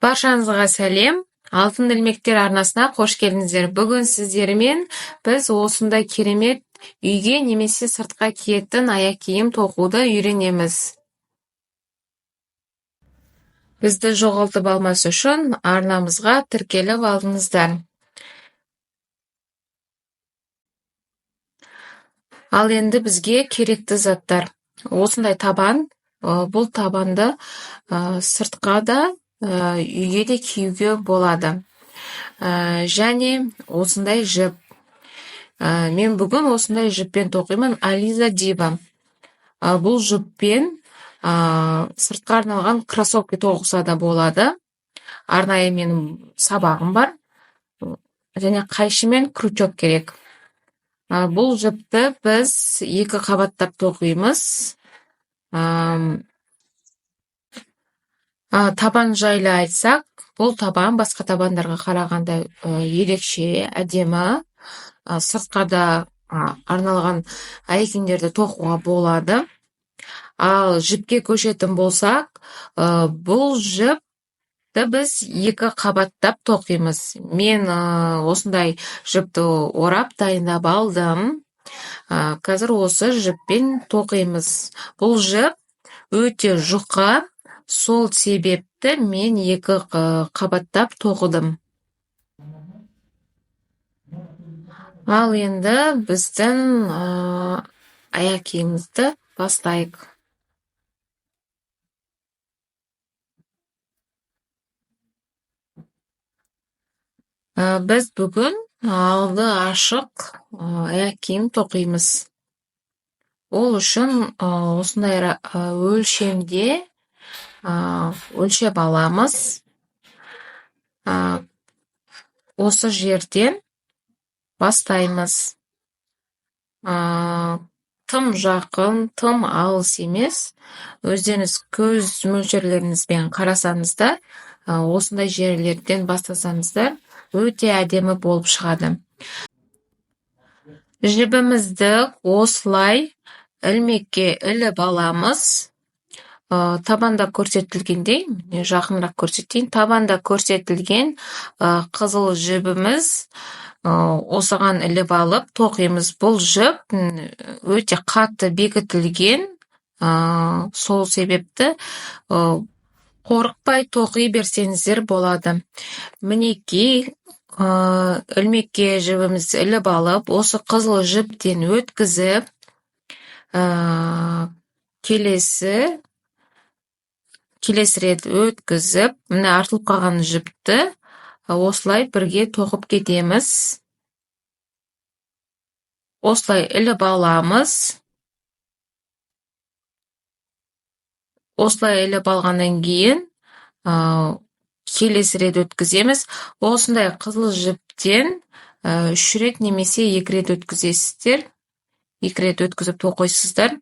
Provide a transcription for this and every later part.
Баршаңызға сәлем. Алтын ілмектер арнасына қош келдіңіздер. Бүгін сіздермен біз осындай керемет үйге немесе сыртқа киетін аяқ киім тоқуды үйренеміз. Бізді жоғалтып алмас үшін арнамызға тіркеліп алыңыздар. Ал енді бізге керекті заттар. Осындай табан, бұл табанды сыртқа да, үйге де киюге болады. Және осындай жіп. Мен бүгін осындай жіппен тоқимын. Ализа Дива. Бұл жіппен сыртқа арналған кроссовки тоқыса да болады. Арнайы менің сабағым бар. Және қайшы мен крючок керек. Бұл жіпті біз 2 қабаттап тоқимыз. Табан жайлы айтсақ, бұл табан басқа табандарға қарағанда ерекше, әдемі. Сыртқа да арналған аяқ киімдерді тоқуға болады. Ал жіпке көшетін болсақ, бұл жіпті біз 2 қабаттап тоқимыз. Мен осындай жіпті орап дайындап алдым. Қазір осы жіппен тоқимыз. Бұл жіп өте жұқа, сол себепті мен 2 қабаттап тоқыдым. Ал енді біздің аяқ киімімізді бастайық. Біз бүгін алды ашық аяқ киім тоқимыз. Ол үшін осындай өлшемде өлшеп аламыз. Осы жерден бастаймыз. Тым жақын, тым алыс емес. Өздеріңіз көз мөлшерлеріңізбен қарасаңыздар, осындай жерлерден бастасаңыздар, өте әдемі болып шығады. Жібімізді осылай ілмекке іліп аламыз. Табанда көрсетілгендей, жақынырақ көрсетейін. Табанда көрсетілген қызыл жібіміз осыған іліп алып тоқимыз. Бұл жіп өте қатты бекітілген, сол себепті қорықпай тоқи берсеңіздер болады. Мінекей, ілмекке жібімізді іліп алып, осы қызыл жіптен өткізіп, келесі рет өткізіп, міне артылып қалған жіпті осылай бірге тоқып кетеміз. Осылай іліп аламыз. Осылай іліп алғаннан кейін келесі рет өткіземіз. Осындай қызыл жіптен 3 рет немесе 2 рет өткізесіздер. 2 рет өткізіп тоқисыздар.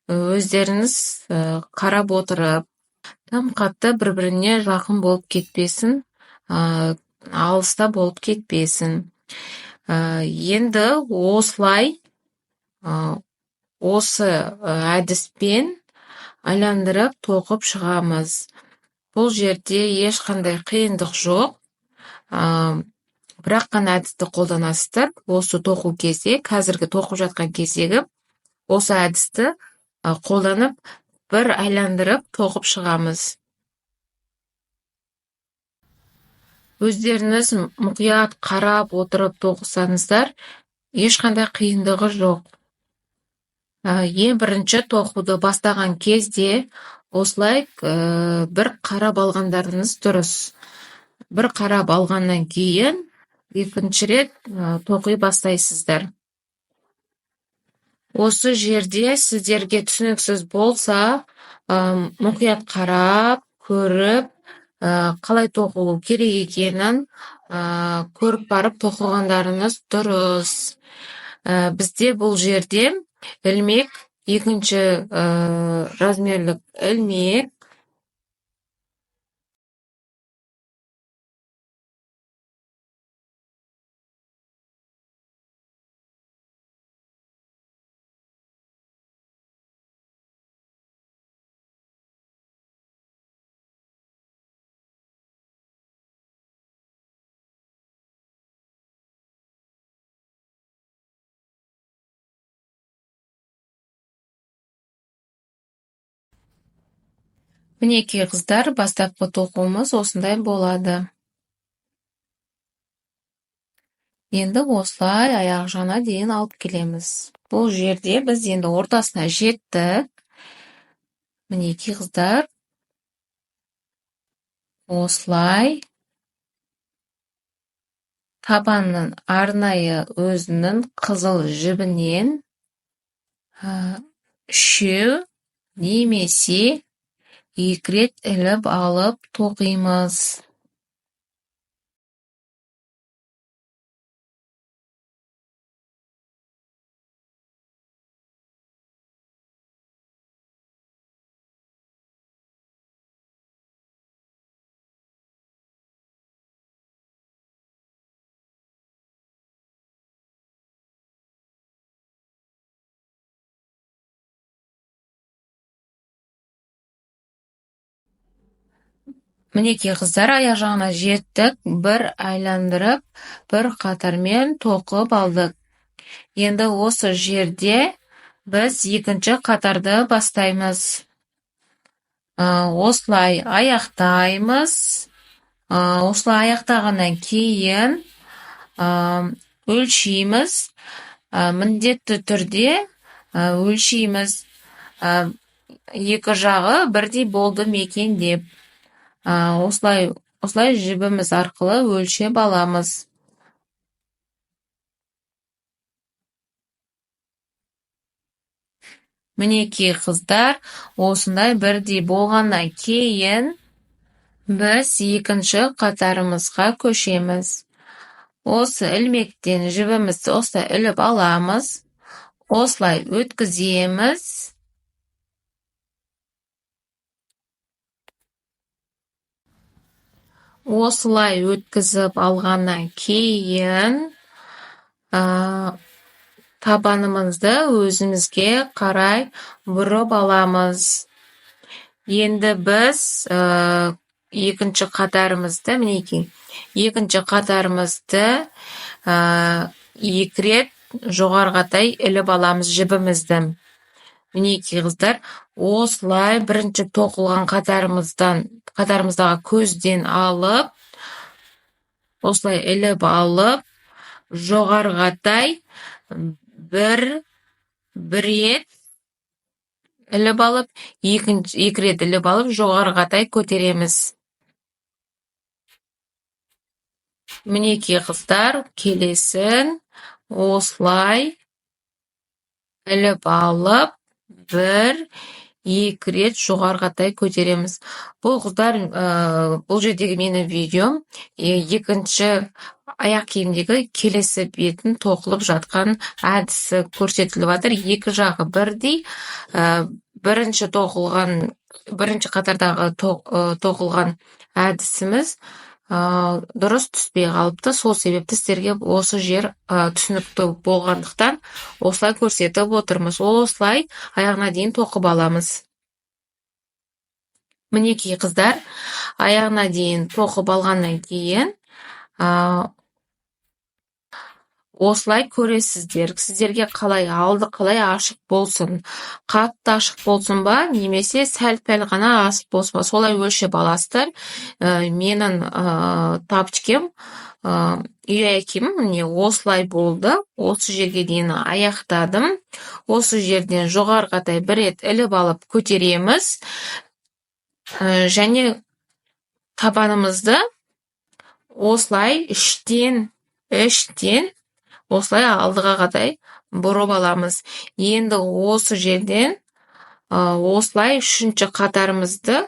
Өздеріңіз қарап отырып, тым қатты бір-біріне жақын болып кетпесін, алыста болып кетпесін. Енді осылай, осы әдіспен айландырып тоқып шығамыз. Бұл жерде ешқандай қиындық жоқ. Бірақ қана әдісті қолданасыздар. Осы тоқу кезде, қазіргі тоқып жатқан кездегі осы әдісті қолданып, бір айландырып тоқып шығамыз. Өздеріңіз мұқият қарап отырып тоқысаңыздар, ешқандай қиындығы жоқ. Ең бірінші тоқуды бастаған кезде осылай бір қарап алғандарыңыз дұрыс. Бір қарап алғаннан кейін екінші рет тоқи бастайсыздар. Осы жерде сіздерге түсініксіз болса, мұқият қарап, көріп, қалай тоқылу керек екенін көріп барып тоқығандарыңыз дұрыс. Бізде бұл жерде ілмек, екінші размерлік ілмек, Мінекей қыздар, бастапқы тоқуымыз осындай болады. Енді осылай аяқ жағына дейін алып келеміз. Бұл жерде біз енді ортасына жеттік. Мінекей қыздар, осылай табанның арнайы өзінің қызыл жібінен үшеу немесе екі рет іліп алып тоқимыз. Мінекей қыздар, аяқ жағына жеттік, бір айландырып, бір қатармен тоқып алдық. Енді осы жерде біз екінші қатарды бастаймыз. Осылай аяқтаймыз. Осылай аяқтағаннан кейін өлшейміз. Міндетті түрде өлшейміз. Екі жағы бірдей болды ма екен деп. Осылай жібіміз арқылы өлшеп аламыз. Мінекей қыздар, осындай бірдей болғаннан кейін біз екінші қатарымызға көшеміз. Осы ілмектен жібімізді осылай іліп аламыз. Осылай өткіземіз. Осылай өткізіп алғаннан кейін табанымызды өзімізге қарай бұрып аламыз. Енді біз екінші қатарымызды, мінекей, екінші қатарымызды екі рет жоғарғатай іліп аламыз жібімізді. Мінекей қыздар, осылай бірінші тоқылған қатарымыздағы көзден алып, осылай іліп алып, жоғарғатай бір рет іліп алып, екі рет іліп алып, жоғарғатай көтереміз. Мінекей қыздар, келесін осылай іліп алып, бір, екі рет жоғарғатай көтереміз. Бұл қыздар, бұл жердегі менің видеом екінші аяқ киімдегі келесі бетін тоқылып жатқан әдісі көрсетіліп жатыр. Екі жағы бірдей. Бірінші қатардағы тоқылған әдісіміз дұрыс түспей қалыпты. Сол себепті сіздерге осы жер түсінікті болғандықтан осылай көрсетіп отырмыз. Осылай аяғына дейін тоқып аламыз. Мінекей қыздар, аяғына дейін тоқып алғаннан кейін осылай көресіздер. Сіздерге қалай алды, қалай ашық болсын, қатты ашық болсын ба, немесе сәл-пәл ғана ашық болсын ба, солай өлшеп аласыздар. Менің тапочкем, үй аяқкиімім міне осылай болды. Осы жерге дейін аяқтадым. Осы жерден жоғарғатай бір рет іліп алып көтереміз. Және табанымызды осылай іштен осылай алдыға қарай бұрып аламыз. Енді осы жерден осылай үшінші қатарымызды,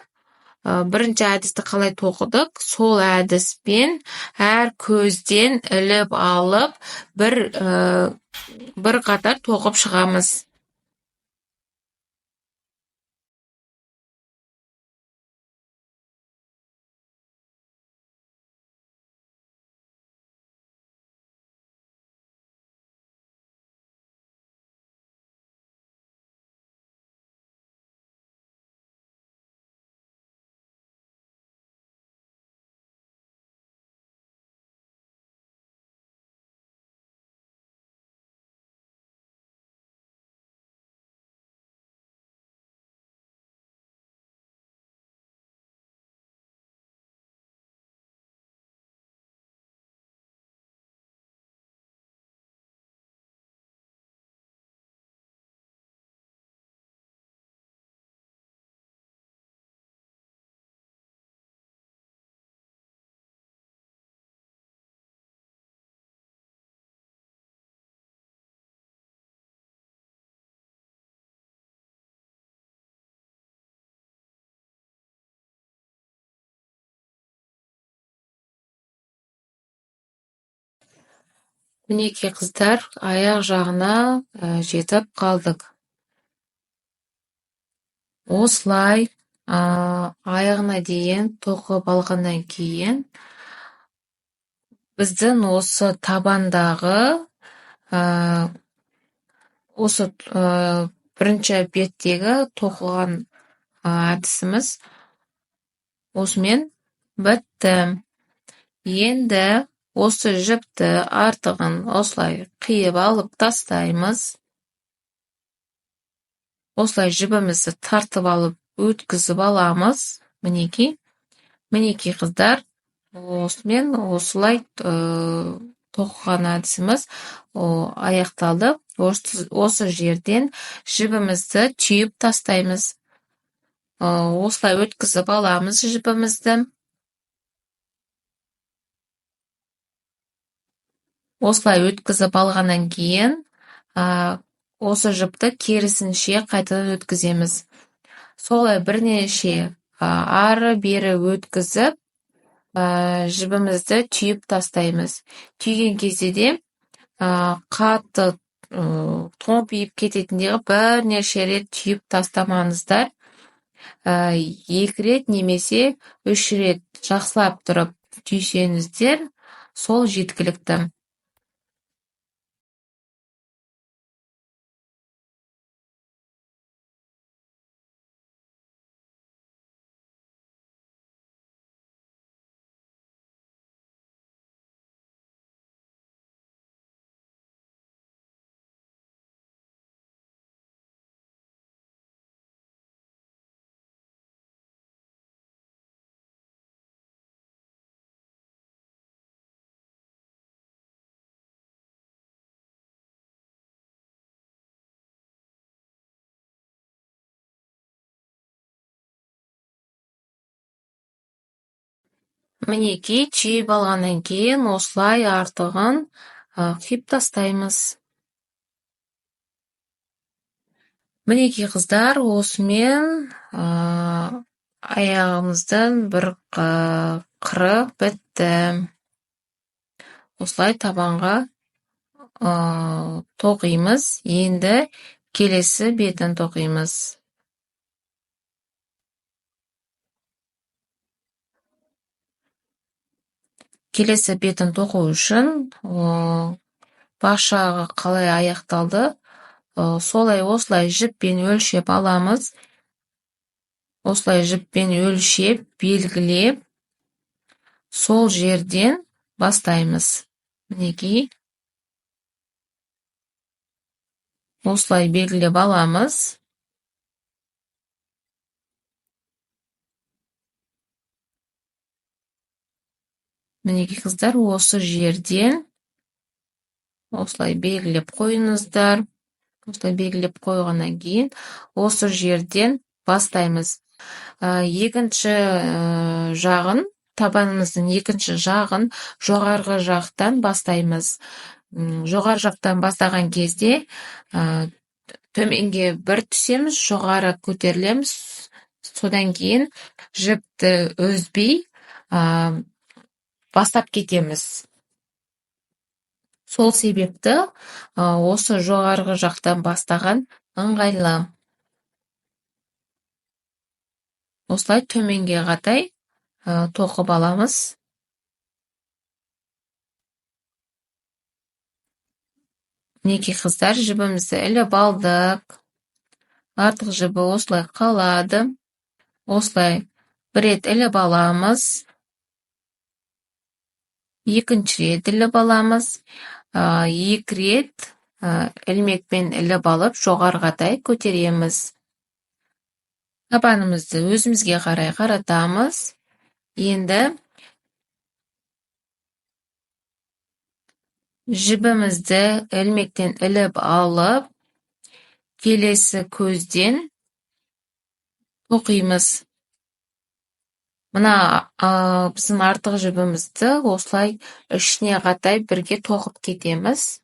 бірінші әдісті қалай тоқыдық, сол әдіспен әр көзден іліп алып, бір қатар тоқып шығамыз. Мінекей қыздар, аяқ жағына жетіп қалдық. Осылай аяғына дейін тоқып алғаннан кейін біздің осы табандағы осы бірінші беттегі тоқылған әдісіміз осымен бітті. Енді осы жіпті артығын осылай қиып алып тастаймыз. Осылай жібімізді тартып алып өткізіп аламыз. Мінекей қыздар, осымен осылай тоқыған әдісіміз аяқталды. Осы жерден жібімізді түйіп тастаймыз. Осылай өткізіп аламыз жібімізді. Осылай өткізіп алғаннан кейін осы жіпті керісінше қайтадан өткіземіз. Солай бірнеше ары-бері өткізіп жібімізді түйіп тастаймыз. Түйген кезде де қатты томпиып кететіндегі бірнеше рет түйіп тастамаңыздар. 2 рет немесе 3 рет жақсылап тұрып түйсеңіздер, сол жеткілікті. Мінекей түйіп алғаннан кейін осылай артығын қиып тастаймыз. Мінекей қыздар, осымен аяғымыздың бір қыры бітті. Осылай табанға тоқимыз. Енді келесі бетін тоқимыз. Келесі бетін тоқу үшін бас жағы қалай аяқталды, осылай жіппен өлшеп аламыз. Осылай жіппен өлшеп, белгілеп, сол жерден бастаймыз. Мінекей. Осылай белгілеп аламыз. Мінекей қыздар, осы жерден осылай белгілеп қойыңыздар. Осылай белгілеп қойғаннан кейін осы жерден бастаймыз. Екінші жағын, табанымыздың екінші жағын жоғарғы жақтан бастаймыз. Жоғары жақтан бастаған кезде төменге бір түсеміз, жоғары көтерілеміз. Содан кейін жіпті үзбей бастап кетеміз. Сол себепті осы жоғарғы жақтан бастаған ыңғайлы. Осылай төменге қарай тоқып аламыз. Мінекей қыздар, жібімізді іліп алдық. Артық жібі осылай қалады. Осылай бір рет іліп аламыз. Екінші рет іліп аламыз. 2 рет ілмекпен іліп алып, жоғарғатай көтереміз. Табанымызды өзімізге қарай қаратамыз. Енді жібімізді ілмектен іліп алып, келесі көзден тоқимыз. Мына біздің артық жібімізді осылай ішіне қарай бірге тоқып кетеміз.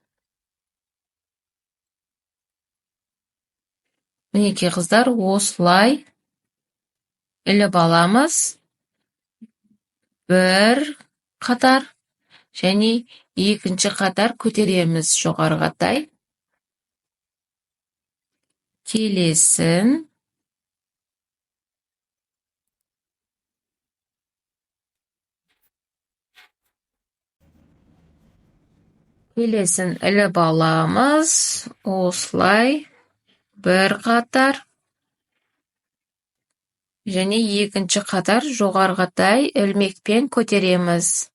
Мінекей қыздар, осылай іліп аламыз. Бір қатар, және екінші қатар көтереміз жоғарғатай. Келесін. Келесін іліп аламыз. Осылай бір қатар. Және екінші қатар жоғарғатай ілмекпен көтереміз.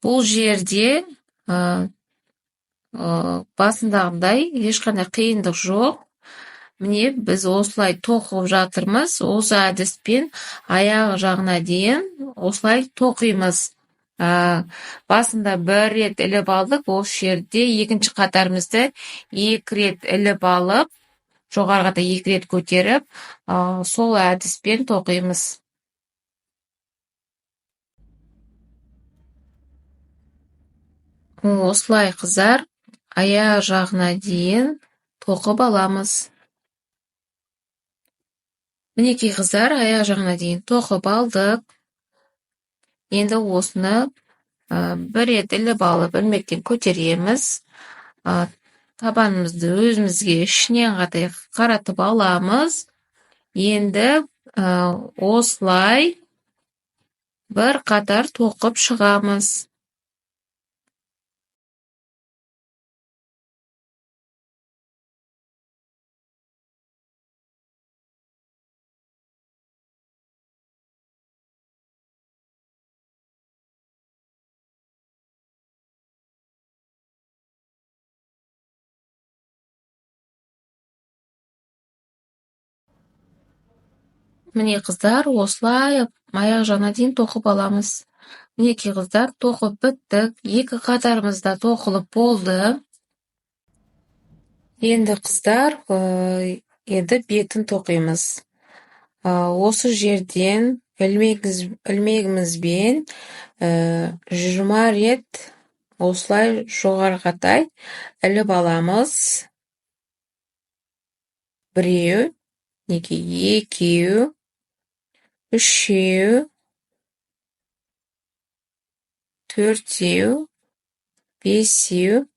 Бұл жерде басындағындай ешқандай қиындық жоқ. Міне біз осылай тоқып жатырмыз. Осы әдіспен аяқ жағына дейін осылай тоқимыз. Басында бір рет іліп алдық. Осы жерде екінші қатарымызды екі рет іліп алып, жоғарғатай екі рет көтеріп, сол әдіспен тоқимыз. Осылай қыздар, аяқ жағына дейін тоқып аламыз. Мінекей қыздар, аяқ жағына дейін тоқып алдық. Енді осыны бір рет іліп алып, ілмектен көтереміз. Табанымызды өзімізге ішінен қарай қаратып аламыз. Енді осылай бір қатар тоқып шығамыз. Міне қыздар, осылай аяқ жағына дейін тоқып аламыз. Мінекей қыздар, тоқып біттік. Екі қатарымыз да тоқылып болды. Енді қыздар, енді бетін тоқимыз. Осы жерден ілмегімізбен 20 рет осылай жоғарғатай іліп аламыз. Біреу, екеу, үшеу, төртеу, бесеу.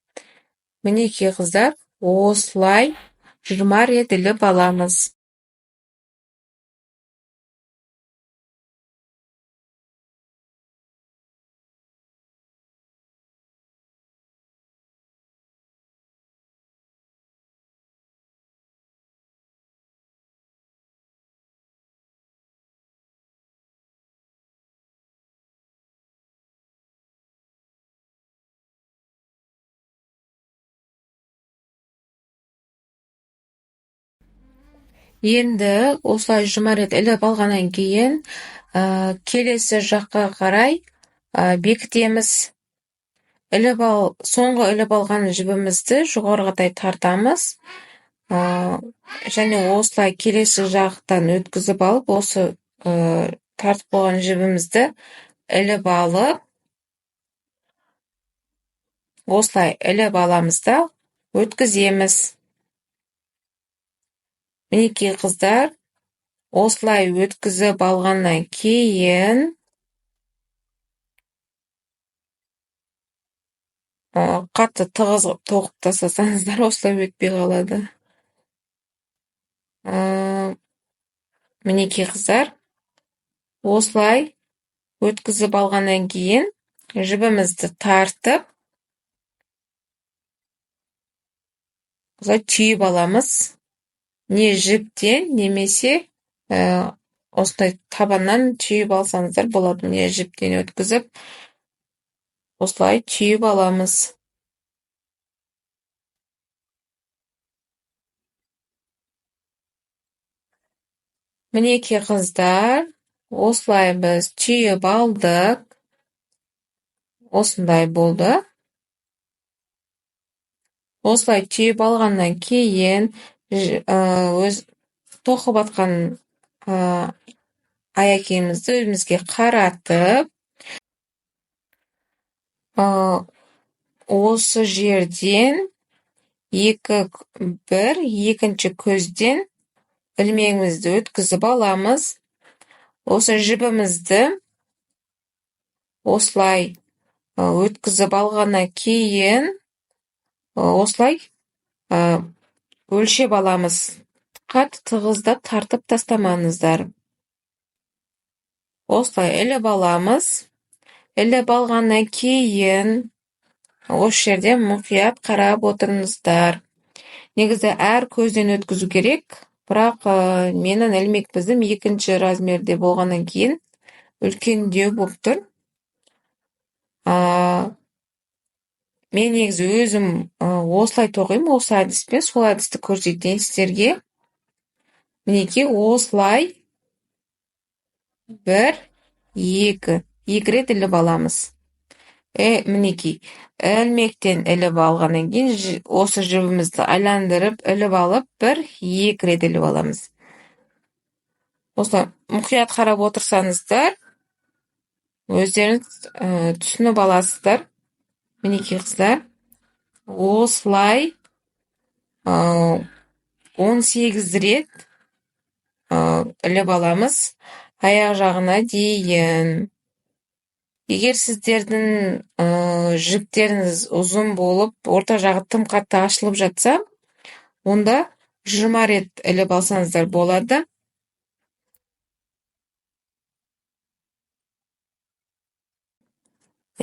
Мінекей қыздар, осылай 20 рет іліп аламыз. Енді осылай 20 рет іліп алғаннан кейін келесі жаққа қарай бекітеміз. Соңғы іліп алған жібімізді жоғарғатай тартамыз. Және осылай келесі жақтан өткізіп алып, осы тартып қойған жібімізді іліп алып, осылай іліп аламыз да өткіземіз. Мінекей қыздар, осылай өткізіп алғаннан кейін қатты тығыз тоқып тастасаңыздар, осылай өтпей қалады. Мінекей қыздар, осылай өткізіп алғаннан кейін жібімізді тартып, осылай түйіп аламыз. Не жіптен, немесе осылай табаннан түйіп алсаңыздар болады. Не жіптен өткізіп, осылай түйіп аламыз. Мінекей қыздар, осылай біз түйіп алдық. Осындай болды. Осылай түйіп алғаннан кейін өз тоқып атқан аяқ киімімізді өзімізге қаратып, осы жерден екінші көзден ілмегімізді өткізіп аламыз. Осы жібімізді осылай өткізіп алғаннан кейін осылай өлшеп аламыз. Қатты тығыздап тартып тастамаңыздар. Осылай іліп аламыз. Іліп алғаннан кейін осы жерде мұқият қарап отырыңыздар. Негізі әр көзден өткізу керек, бірақ менің ілмекпізім екінші размерде болғаннан кейін үлкендеу болып тұр. Мен негізі өзім осылай тоқимын, осы әдіспен, сол әдісті көрсетейін сіздерге. Мінекей осылай 1, 2 рет іліп аламыз. Мінекей ілмектен іліп алғаннан кейін осы жібімізді айландырып іліп алып 1, 2 рет іліп аламыз. Осылай мұқият қарап отырсаңыздар, өздеріңіз түсініп аласыздар. Мінекей қыздар, осылай 18 рет іліп аламыз аяқ жағына дейін. Егер сіздердің жіптеріңіз ұзын болып, орта жағы тым қатты ашылып жатса, онда 20 рет іліп алсаңыздар болады.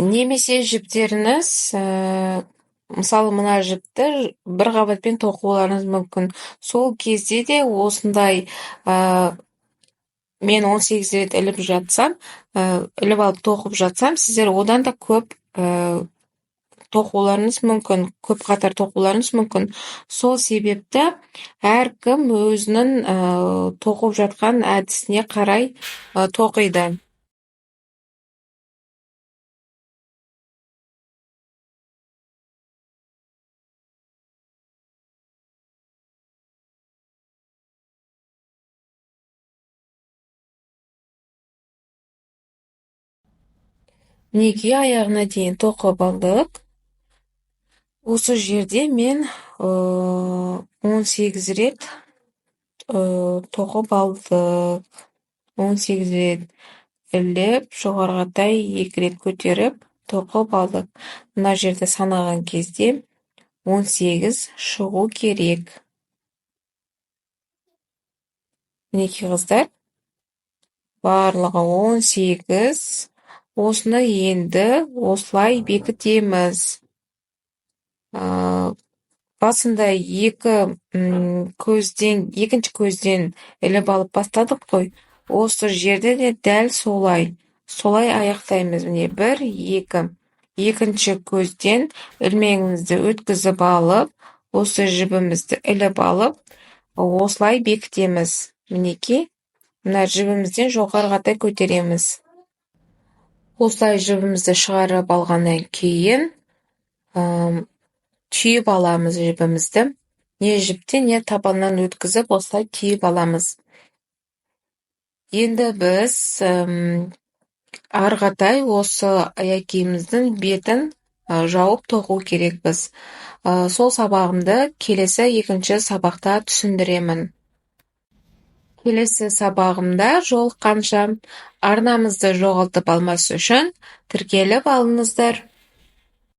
Немесе жіптеріңіз, мысалы мына жіпті бір қабатпен тоқуларыңыз мүмкін. Сол кезде де осындай мен 18 рет іліп жатсам, іліп алып тоқып жатсам, сіздер одан да көп тоқуларыңыз мүмкін, көп қатар тоқуларыңыз мүмкін. Сол себепті әркім өзінің тоқып жатқан әдісіне қарай тоқиды. Мінекей аяғына дейін тоқып алдық. Осы жерде мен 18 рет тоқып алдық. 18 рет іліп, жоғарғатай 2 рет көтеріп, тоқып алдық. Мына жерде санаған кезде 18 шығу керек. Мінекей қыздар, барлығы 18. Осыны енді осылай бекітеміз. Басында екінші көзден іліп алып бастадық қой. Осы жерде де дәл солай аяқтаймыз. Міне 1, 2. Екінші көзден ілмегімізді өткізіп алып, осы жібімізді іліп алып, осылай бекітеміз. Мінекей, мына жібімізден жоғарғатай көтереміз. Осылай жібімізді шығарып алғаннан кейін түйіп аламыз жібімізді. Не жіптен, не табаннан өткізіп, осылай түйіп аламыз. Енді біз арғатай осы аяқ киіміміздің бетін жауып тоқу керекпіз. Сол сабағымды келесі екінші сабақта түсіндіремін. Келесі сабағымда жолыққанша арнамызды жоғалтып алмас үшін тіркеліп алыңыздар.